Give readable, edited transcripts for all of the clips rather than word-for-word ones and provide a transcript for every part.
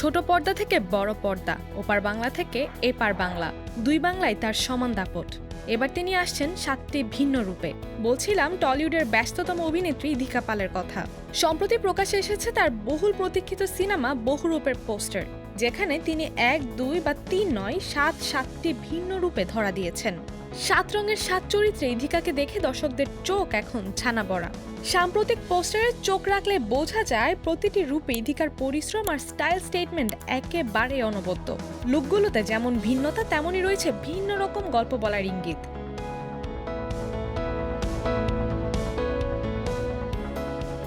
ছোট পর্দা থেকে বড় পর্দা, ওপার বাংলা থেকে এপার বাংলা, দুই বাংলায় তার সমান দাপট। এবার তিনি আসছেন 7টি ভিন্ন রূপে। বলছিলাম টলিউডের ব্যস্ততম অভিনেত্রী ইদিকা পালের কথা। সম্প্রতি প্রকাশ্যে এসেছে তার বহুল প্রতীক্ষিত সিনেমা বহুরূপের পোস্টার, যেখানে তিনি 1, 2 বা 3 নয় 7টি ভিন্ন রূপে ধরা দিয়েছেন। 7 রঙের 7 চরিত্রে ইদিকাকে দেখে দর্শকদের চোখ এখন ছানা বড়া। সাম্প্রতিক পোস্টারে চোখ রাখলে বোঝা যায় প্রতিটি রূপে ইদিকার পরিশ্রম আর স্টাইল স্টেটমেন্ট একেবারে অনবদ্য। লুকগুলোতে যেমন ভিন্নতা, তেমনই রয়েছে ভিন্ন রকম গল্প বলার ইঙ্গিত।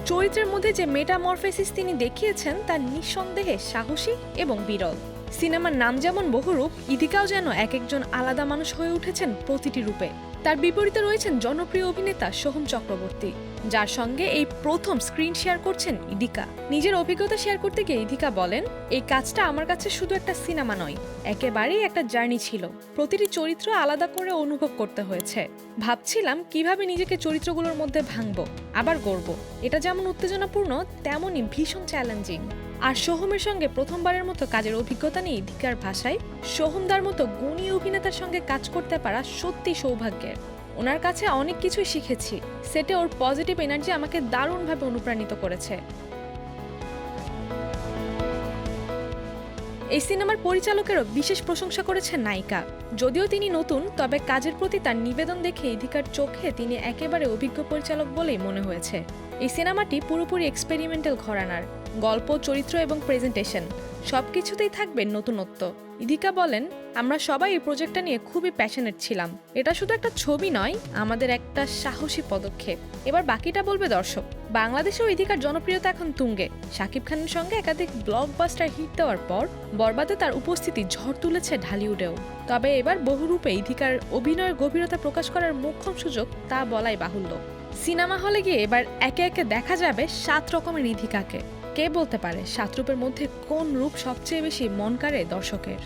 চরিত্রের মধ্যে যে মেটামরফেসিস তিনি দেখিয়েছেন তা নিঃসন্দেহে সাহসী এবং বিরল। সিনেমার নাম যেমন বহুরূপ, ইদিকাও যেন এক একজন আলাদা মানুষ হয়ে উঠেছেন প্রতিটি রূপে। তার বিপরীতে রয়েছেন জনপ্রিয় অভিনেতা সোহম চক্রবর্তী, যার সঙ্গে এই প্রথম স্ক্রিন শেয়ার করছেন ইদিকা। নিজের অভিজ্ঞতা শেয়ার করতে গিয়ে ইদিকা বলেন, এই কাজটা আমার কাছে শুধু একটা সিনেমা নয়, একেবারেই একটা জার্নি ছিল। প্রতিটি চরিত্র আলাদা করে অনুভব করতে হয়েছে। ভাবছিলাম কিভাবে নিজেকে চরিত্রগুলোর মধ্যে ভাঙবো, আবার গড়ব। এটা যেমন উত্তেজনাপূর্ণ, তেমনই ভীষণ চ্যালেঞ্জিং। আর সোহমের সঙ্গে প্রথমবারের মতো কাজের অভিজ্ঞতা নিয়ে ইদিকার ভাষায়, সোহমদার মতো গুণী অভিনেতার সঙ্গে কাজ করতে পারা সত্যি সৌভাগ্যের। ওনার কাছে অনেক কিছুই শিখেছি। সেটে ওর পজিটিভ এনার্জি আমাকে দারুণভাবে অনুপ্রাণিত করেছে। এই সিনেমার পরিচালকেরও বিশেষ প্রশংসা করেছেন নায়িকা। যদিও তিনি নতুন, তবে কাজের প্রতি তার নিবেদন দেখে ইদিকার চোখে তিনি একেবারে অভিজ্ঞ পরিচালক বলেই মনে হয়েছে। এই সিনেমাটি পুরোপুরি এক্সপেরিমেন্টাল ঘরানার। গল্প, চরিত্র এবং প্রেজেন্টেশন সবকিছুতেই থাকবে নতুনত্ব। ইদিকা বলেন, আমরা সবাই এই প্রজেক্টটা নিয়ে খুবই প্যাশনেট ছিলাম। এটা শুধু একটা ছবি নয়, আমাদের একটা সাহসী পদক্ষেপ। এবার বাকিটা বলবে দর্শক। বাংলাদেশেও ইদিকার জনপ্রিয়তা এখন তুঙ্গে। শাকিব খানের সঙ্গে একাধিক ব্লকবাস্টার হিট দেওয়ার পর বরবাদে তার উপস্থিতি ঝড় তুলেছে ঢালিউডেও। তবে এবার বহুরূপে ইদিকার অভিনয়ের গভীরতা প্রকাশ করার মোক্ষম সুযোগ, তা বলাই বাহুল্য। সিনেমা হলে গিয়ে এবার একে একে দেখা যাবে 7 রকমের ইদিকাকে। কে বলতে পারে 7 রূপের মধ্যে কোন রূপ সবচেয়ে বেশি মন কাড়ে দর্শকের?